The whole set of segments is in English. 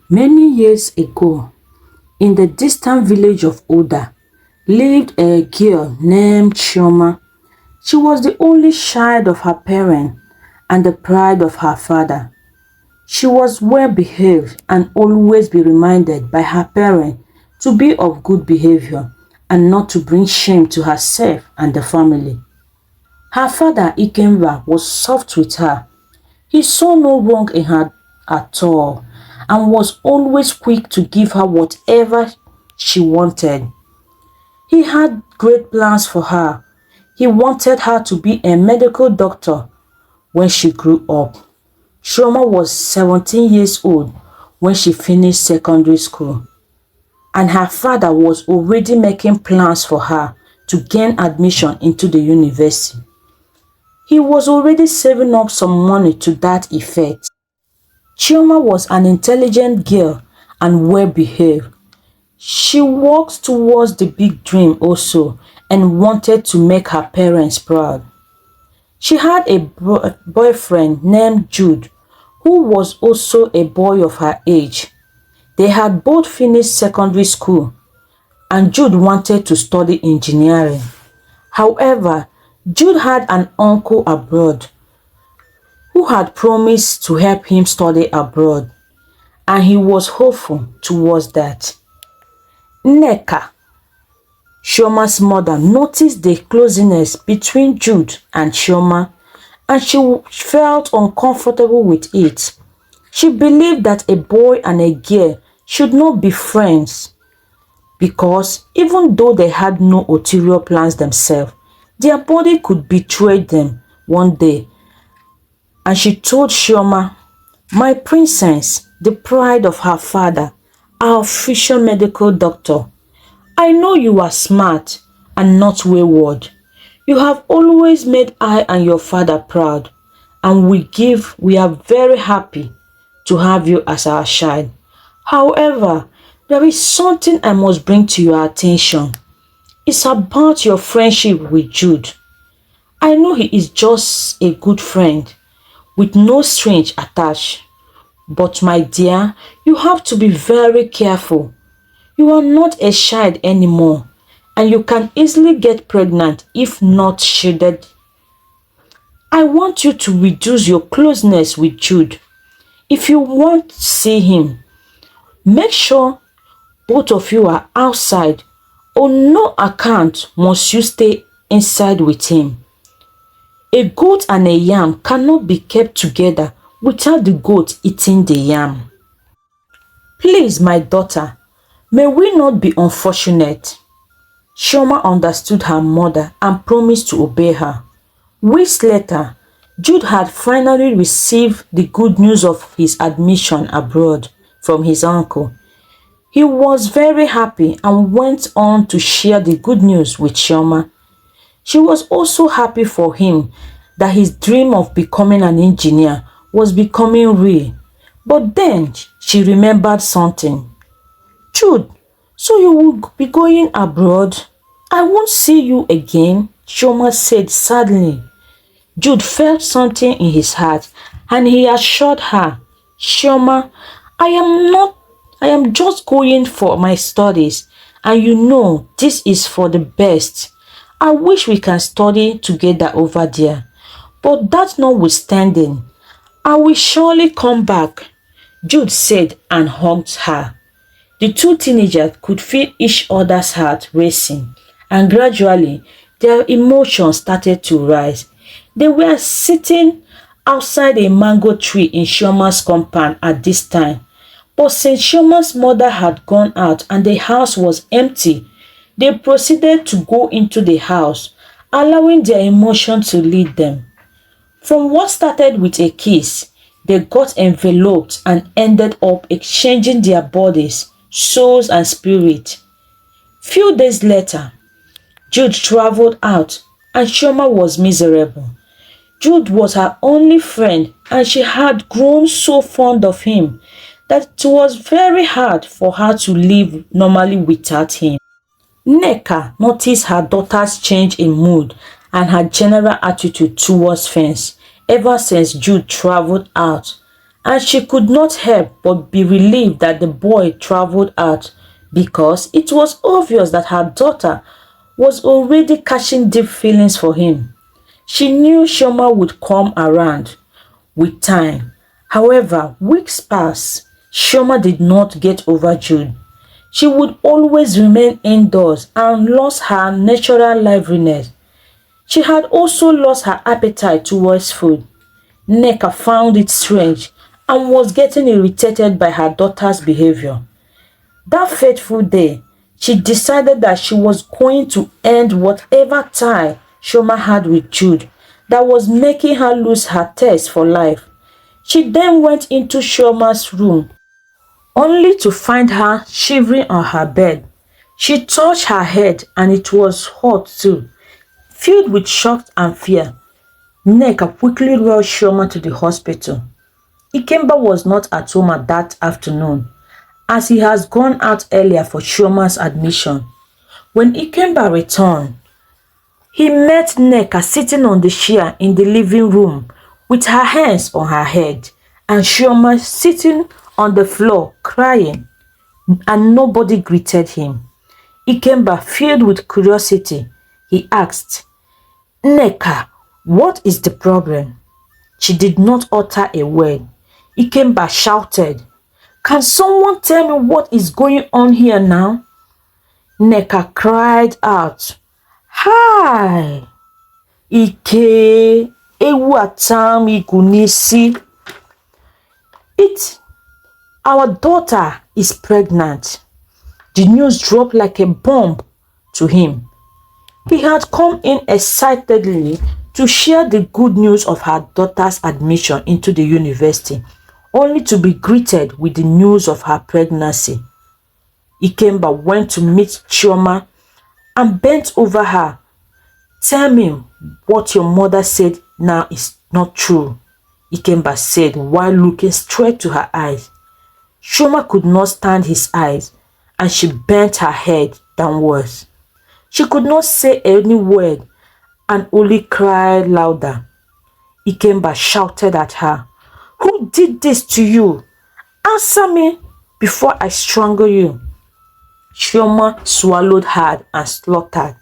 Many years ago, in the distant village of Oda, lived a girl named Chioma. She was the only child of her parents and the pride of her father. She was well behaved and always be reminded by her parents to be of good behavior and not to bring shame to herself and the family. Her father Ikenwa was soft with her. He saw no wrong in her at all and was always quick to give her whatever she wanted. He had great plans for her. He wanted her to be a medical doctor when she grew up. Chioma was 17 years old when she finished secondary school, and her father was already making plans for her to gain admission into the university. He was already saving up some money to that effect. Chioma was an intelligent girl and well behaved. She worked towards the big dream also and wanted to make her parents proud. She had a boyfriend named Jude, who was also a boy of her age. They had both finished secondary school, and Jude wanted to study engineering. However, Jude had an uncle abroad who had promised to help him study abroad, and he was hopeful towards that. Nneka, Chioma's mother, noticed the closeness between Jude and Chioma, and she felt uncomfortable with it. She believed that a boy and a girl should not be friends because even though they had no ulterior plans themselves, their body could betray them one day. And she told Chioma, "My princess, the pride of her father, our official medical doctor, I know you are smart and not wayward. You have always made I and your father proud, and we are very happy to have you as our child. However, there is something I must bring to your attention. It's about your friendship with Jude. I know he is just a good friend with no strings attached. But my dear, you have to be very careful. You are not a child anymore, and you can easily get pregnant if not shielded. I want you to reduce your closeness with Jude. If you want to see him, make sure both of you are outside. On no account must you stay inside with him. A goat and a yam cannot be kept together without the goat eating the yam. Please, my daughter, may we not be unfortunate." Chioma understood her mother and promised to obey her. Weeks later, Jude had finally received the good news of his admission abroad from his uncle. He was very happy and went on to share the good news with Chioma. She was also happy for him that his dream of becoming an engineer was becoming real. But then she remembered something. "Jude, so you will be going abroad? I won't see you again," Chioma said sadly. Jude felt something in his heart and he assured her, "Chioma, I am just going for my studies, and you know this is for the best. I wish we can study together over there. But that notwithstanding, I will surely come back," Jude said and hugged her. The two teenagers could feel each other's heart racing, and gradually their emotions started to rise. They were sitting outside a mango tree in Chioma's compound at this time. But since Chioma's mother had gone out and the house was empty, they proceeded to go into the house, allowing their emotions to lead them. From what started with a kiss, they got enveloped and ended up exchanging their bodies, souls and spirit. Few days later, Jude traveled out and Chioma was miserable. Jude was her only friend and she had grown so fond of him that it was very hard for her to live normally without him. Nneka noticed her daughter's change in mood and her general attitude towards friends ever since Jude traveled out, and she could not help but be relieved that the boy traveled out because it was obvious that her daughter was already catching deep feelings for him. She knew Shoma would come around with time. However, weeks passed. Shoma did not get over Jude. She would always remain indoors and lost her natural liveliness. She had also lost her appetite towards food. Nneka found it strange and was getting irritated by her daughter's behavior. That fateful day, she decided that she was going to end whatever tie Shoma had with Jude that was making her lose her taste for life. She then went into Shoma's room only to find her shivering on her bed. She touched her head and it was hot too. Filled with shock and fear, Nneka quickly rushed Shoma to the hospital. Ikemba was not at home at that afternoon, as he has gone out earlier for Shoma's admission. When Ikemba returned, he met Nneka sitting on the chair in the living room with her hands on her head and Shoma sitting on the floor crying, and nobody greeted him. Ikemba, filled with curiosity, he asked, "Nneka, what is the problem?" She did not utter a word. Ikemba shouted, "Can someone tell me what is going on here now?" Nneka cried out, "Hi! Ike, ewu atam igunisi. Our daughter is pregnant." The news dropped like a bomb to him. He had come in excitedly to share the good news of her daughter's admission into the university, only to be greeted with the news of her pregnancy. Ikemba went to meet Chioma and bent over her. "Tell me what your mother said now is not true," Ikemba said while looking straight to her eyes. Chioma could not stand his eyes and she bent her head downwards. She could not say any word and only cried louder. Ikemba shouted at her, "Who did this to you? Answer me before I strangle you." Chioma swallowed hard and slaughtered.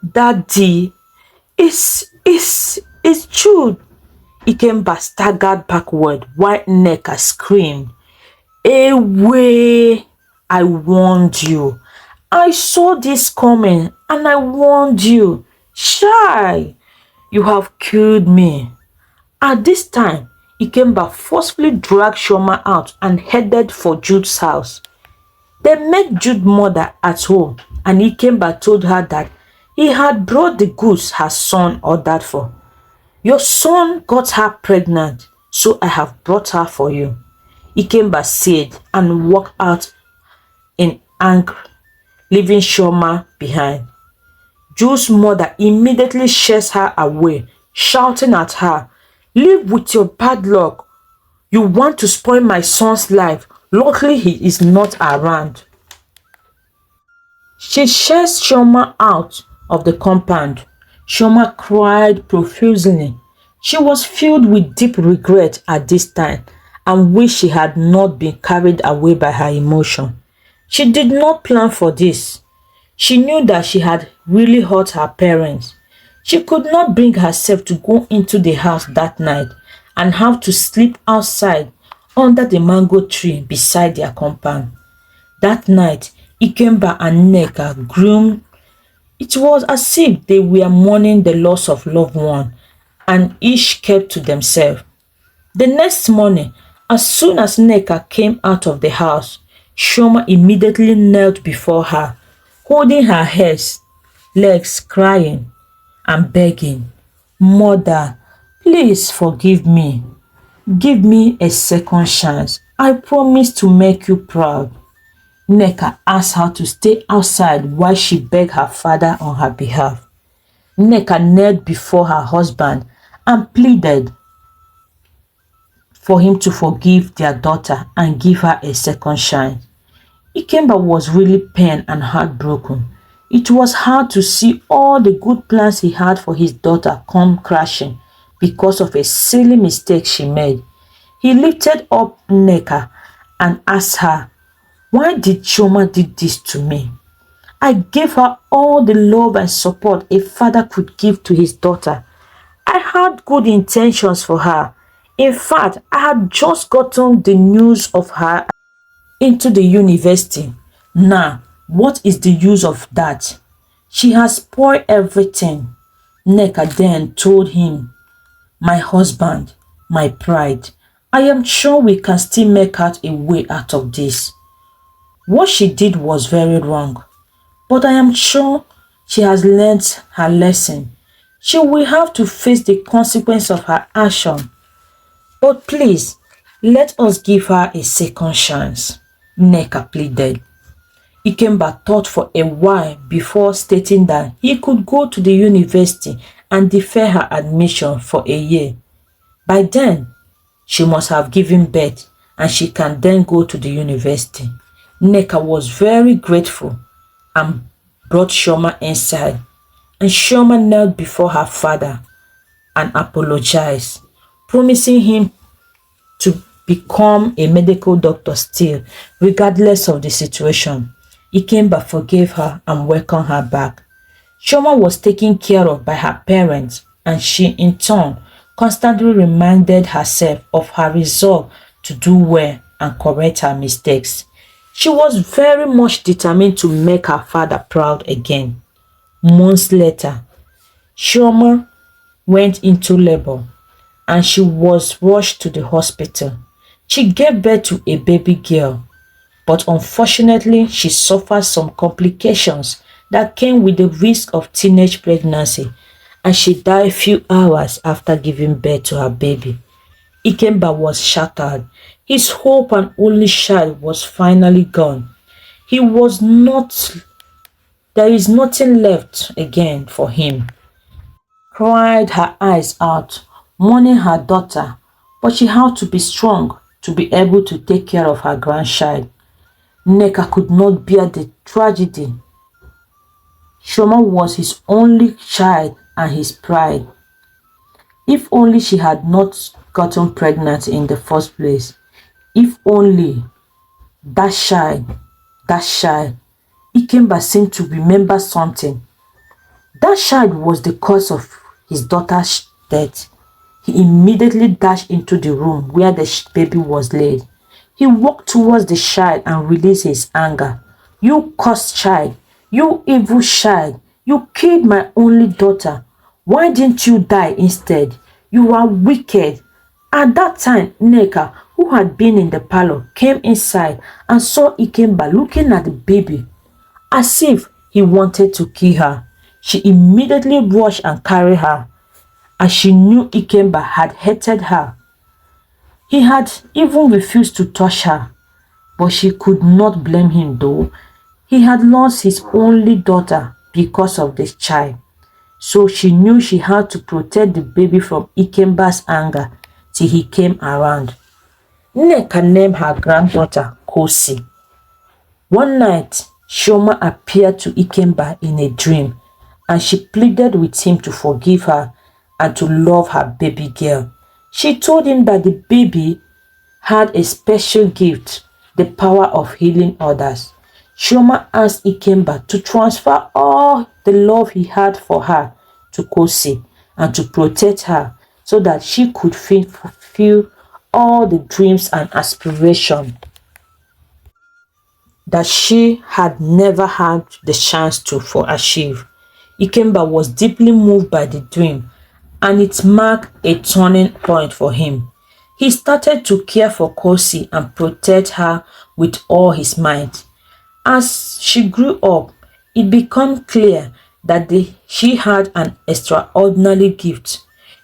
"Daddy, it's Jude." Ikemba staggered backward while Nneka screamed, "Away! I warned you. I saw this coming and I warned you. Shy! You have killed me." At this time, Ikemba forcefully dragged Chioma out and headed for Jude's house. They met Jude's mother at home and Ikemba told her that he had brought the goods her son ordered for. "Your son got her pregnant, so I have brought her for you," Ikemba said and walked out in anger, leaving Chioma behind. Jude's mother immediately chased her away, shouting at her, "Leave with your bad luck. You want to spoil my son's life. Luckily, he is not around." She chased Chioma out of the compound. Chioma cried profusely. She was filled with deep regret at this time and wished she had not been carried away by her emotion. She did not plan for this. She knew that she had really hurt her parents. She could not bring herself to go into the house that night and have to sleep outside under the mango tree beside their compound. That night, Ikemba and Nneka groomed. It was as if they were mourning the loss of loved one and each kept to themselves. The next morning, as soon as Nneka came out of the house, Chioma immediately knelt before her, holding her legs, crying and begging, "Mother, please forgive me. Give me a second chance. I promise to make you proud." Nneka asked her to stay outside while she begged her father on her behalf. Nneka knelt before her husband and pleaded for him to forgive their daughter and give her a second chance. Ikemba was really pained and heartbroken. It was hard to see all the good plans he had for his daughter come crashing because of a silly mistake she made. He lifted up Nneka and asked her, "Why did Chioma do this to me? I gave her all the love and support a father could give to his daughter. I had good intentions for her. In fact, I had just gotten the news of her into the university. Now, what is the use of that? She has spoiled everything." Nneka then told him, "My husband, my pride, I am sure we can still make out a way out of this. What she did was very wrong, but I am sure she has learnt her lesson. She will have to face the consequence of her action. But please, let us give her a second chance," Nneka pleaded. Ikemba thought for a while before stating that he could go to the university and defer her admission for a year. By then, she must have given birth and she can then go to the university. Nneka was very grateful and brought Chioma inside, and Chioma knelt before her father and apologized, promising him to become a medical doctor still, regardless of the situation. Ikemba forgave her and welcomed her back. Chioma was taken care of by her parents, and she in turn constantly reminded herself of her resolve to do well and correct her mistakes. She was very much determined to make her father proud again. Months later, Chioma went into labor and she was rushed to the hospital. She gave birth to a baby girl, but unfortunately she suffered some complications that came with the risk of teenage pregnancy, and she died few hours after giving birth to her baby. Ikemba was shattered. His hope and only child was finally gone. He was not, there is nothing left again for him. Cried her eyes out, mourning her daughter, but she had to be strong to be able to take care of her grandchild. Nneka could not bear the tragedy. Chioma was his only child and his pride. If only she had not gotten pregnant in the first place. If only that child, Ikemba seemed to remember something. That child was the cause of his daughter's death. He immediately dashed into the room where the baby was laid. He walked towards the child and released his anger. "You cursed child, you evil child, you killed my only daughter. Why didn't you die instead? You are wicked." At that time, Nneka, who had been in the parlor, came inside and saw Ikemba looking at the baby as if he wanted to kill her. She immediately rushed and carried her, as she knew Ikemba had hated her. He had even refused to touch her, but she could not blame him though. He had lost his only daughter because of this child, so she knew she had to protect the baby from Ikemba's anger till he came around. Nneka named her granddaughter Kosi. One night, Chioma appeared to Ikemba in a dream, and she pleaded with him to forgive her and to love her baby girl. She told him that the baby had a special gift, the power of healing others. Chioma asked Ikemba to transfer all the love he had for her to Kosi and to protect her so that she could fulfill all the dreams and aspirations that she had never had the chance to achieve. Ikemba was deeply moved by the dream, and it marked a turning point for him. He started to care for Kosi and protect her with all his might. As she grew up, it became clear that she had an extraordinary gift.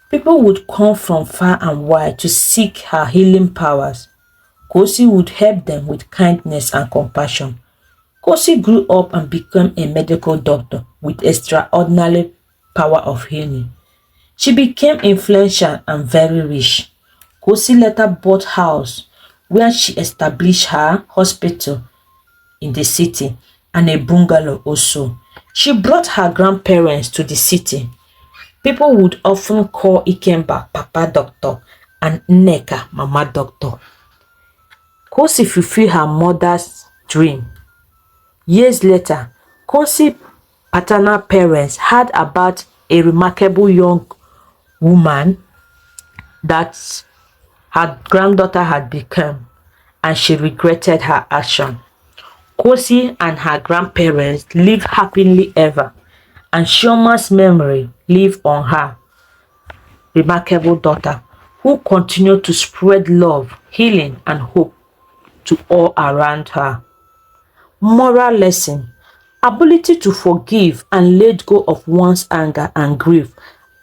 People would come from far and wide to seek her healing powers. Kosi would help them with kindness and compassion. Kosi grew up and became a medical doctor with extraordinary power of healing. She became influential and very rich. Kosi later bought a house where she established her hospital in the city and a bungalow also. She brought her grandparents to the city. People would often call Ikemba Papa Doctor and Nneka, Mama Doctor. Kosi fulfilled her mother's dream. Years later, Kosi's paternal parents heard about a remarkable young woman that her granddaughter had become, and she regretted her action. Kosi and her grandparents lived happily ever, and Chioma's memory lived on her remarkable daughter, who continued to spread love, healing, and hope to all around her. Moral lesson: ability to forgive and let go of one's anger and grief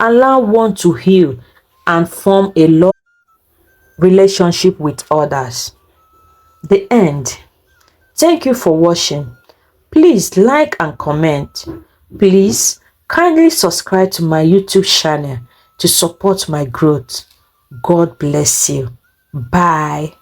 allow one to heal and form a love relationship with others. The end. Thank you for watching. Please like and comment. Please kindly subscribe to my YouTube channel to support my growth. God bless you. Bye.